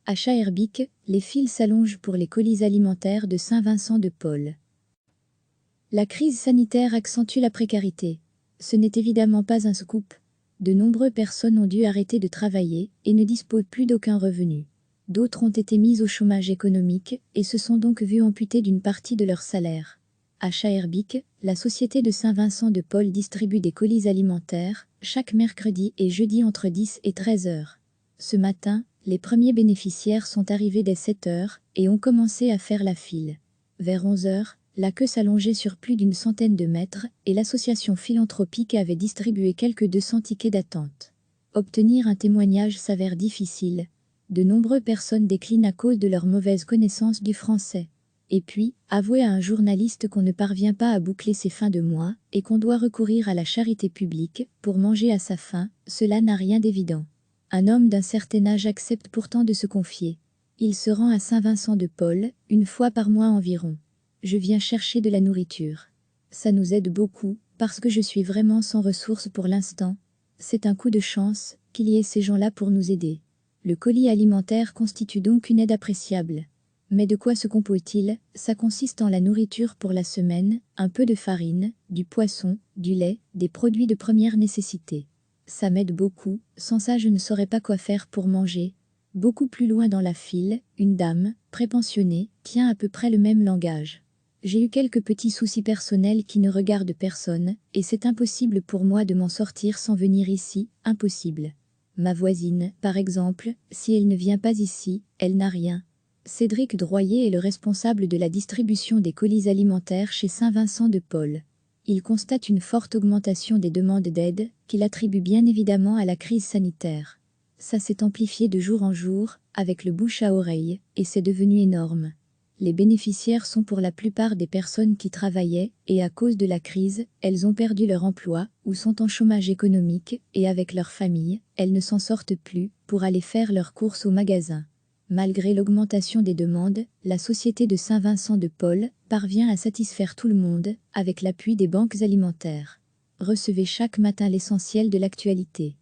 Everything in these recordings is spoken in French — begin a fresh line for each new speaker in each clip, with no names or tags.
Achat Herbic, les files s'allongent pour les colis alimentaires de Saint-Vincent-de-Paul. La crise sanitaire accentue la précarité. Ce n'est évidemment pas un scoop. De nombreuses personnes ont dû arrêter de travailler et ne disposent plus d'aucun revenu. D'autres ont été mises au chômage économique et se sont donc vues amputées d'une partie de leur salaire. Achat Herbic, la société de Saint-Vincent-de-Paul distribue des colis alimentaires chaque mercredi et jeudi entre 10 et 13 heures. Ce matin, les premiers bénéficiaires sont arrivés dès 7 heures et ont commencé à faire la file. Vers 11 heures, la queue s'allongeait sur plus d'une centaine de mètres et l'association philanthropique avait distribué quelques 200 tickets d'attente. Obtenir un témoignage s'avère difficile. De nombreuses personnes déclinent à cause de leur mauvaise connaissance du français. Et puis, avouer à un journaliste qu'on ne parvient pas à boucler ses fins de mois et qu'on doit recourir à la charité publique pour manger à sa faim, cela n'a rien d'évident. Un homme d'un certain âge accepte pourtant de se confier. Il se rend à Saint-Vincent-de-Paul, une fois par mois environ. Je viens chercher de la nourriture. Ça nous aide beaucoup, parce que je suis vraiment sans ressources pour l'instant. C'est un coup de chance qu'il y ait ces gens-là pour nous aider. Le colis alimentaire constitue donc une aide appréciable. Mais de quoi se compose-t-il? Ça consiste en la nourriture pour la semaine, un peu de farine, du poisson, du lait, des produits de première nécessité. Ça m'aide beaucoup, sans ça je ne saurais pas quoi faire pour manger. Beaucoup plus loin dans la file, une dame, prépensionnée, tient à peu près le même langage. J'ai eu quelques petits soucis personnels qui ne regardent personne, et c'est impossible pour moi de m'en sortir sans venir ici, impossible. Ma voisine, par exemple, si elle ne vient pas ici, elle n'a rien. Cédric Droyer est le responsable de la distribution des colis alimentaires chez Saint-Vincent-de-Paul. Il constate une forte augmentation des demandes d'aide, qu'il attribue bien évidemment à la crise sanitaire. Ça s'est amplifié de jour en jour, avec le bouche à oreille, et c'est devenu énorme. Les bénéficiaires sont pour la plupart des personnes qui travaillaient, et à cause de la crise, elles ont perdu leur emploi, ou sont en chômage économique, et avec leur famille, elles ne s'en sortent plus, pour aller faire leurs courses au magasin. Malgré l'augmentation des demandes, la société de Saint-Vincent-de-Paul parvient à satisfaire tout le monde, avec l'appui des banques alimentaires. Recevez chaque matin l'essentiel de l'actualité.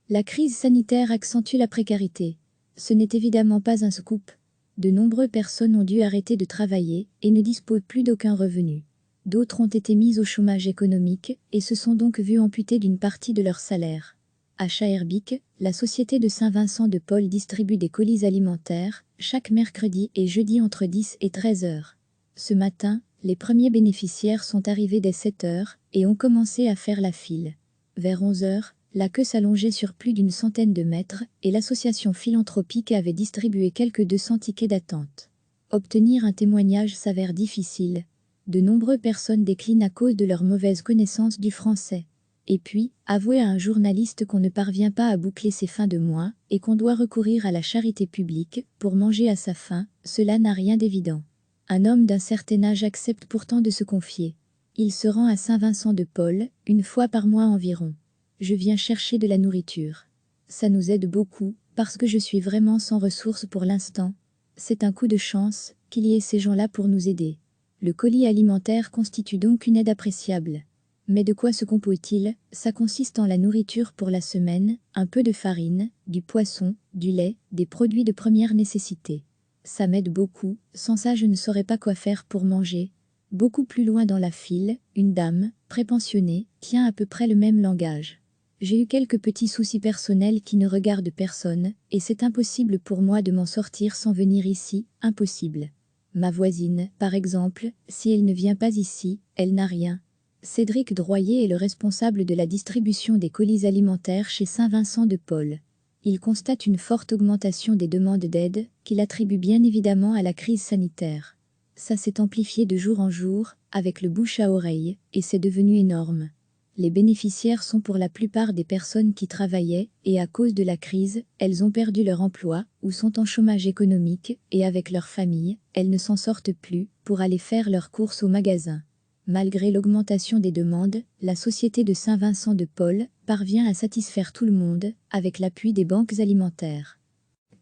La crise sanitaire accentue la précarité. Ce n'est évidemment pas un scoop. De nombreuses personnes ont dû arrêter de travailler et ne disposent plus d'aucun revenu. D'autres ont été mises au chômage économique et se sont donc vues amputées d'une partie de leur salaire. Achat Herbic, la société de Saint-Vincent-de-Paul distribue des colis alimentaires chaque mercredi et jeudi entre 10 et 13 heures. Ce matin, les premiers bénéficiaires sont arrivés dès 7 heures et ont commencé à faire la file. Vers 11 heures, la queue s'allongeait sur plus d'une centaine de mètres et l'association philanthropique avait distribué quelques 200 tickets d'attente. Obtenir un témoignage s'avère difficile. De nombreuses personnes déclinent à cause de leur mauvaise connaissance du français. Et puis, avouer à un journaliste qu'on ne parvient pas à boucler ses fins de mois et qu'on doit recourir à la charité publique pour manger à sa faim, cela n'a rien d'évident. Un homme d'un certain âge accepte pourtant de se confier. Il se rend à Saint-Vincent-de-Paul, une fois par mois environ. Je viens chercher de la nourriture. Ça nous aide beaucoup, parce que je suis vraiment sans ressources pour l'instant. C'est un coup de chance qu'il y ait ces gens-là pour nous aider. Le colis alimentaire constitue donc une aide appréciable. Mais de quoi se compose-t-il? Ça consiste en la nourriture pour la semaine, un peu de farine, du poisson, du lait, des produits de première nécessité. Ça m'aide beaucoup, sans ça je ne saurais pas quoi faire pour manger. Beaucoup plus loin dans la file, une dame, prépensionnée, tient à peu près le même langage. J'ai eu quelques petits soucis personnels qui ne regardent personne, et c'est impossible pour moi de m'en sortir sans venir ici, impossible. Ma voisine, par exemple, si elle ne vient pas ici, elle n'a rien. Cédric Droyer est le responsable de la distribution des colis alimentaires chez Saint-Vincent-de-Paul. Il constate une forte augmentation des demandes d'aide, qu'il attribue bien évidemment à la crise sanitaire. Ça s'est amplifié de jour en jour, avec le bouche à oreille, et c'est devenu énorme. Les bénéficiaires sont pour la plupart des personnes qui travaillaient, et à cause de la crise, elles ont perdu leur emploi, ou sont en chômage économique, et avec leur famille, elles ne s'en sortent plus, pour aller faire leurs courses au magasin. Malgré l'augmentation des demandes, la société de Saint-Vincent-de-Paul parvient à satisfaire tout le monde, avec l'appui des banques alimentaires.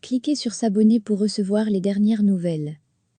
Cliquez sur s'abonner pour recevoir les dernières nouvelles.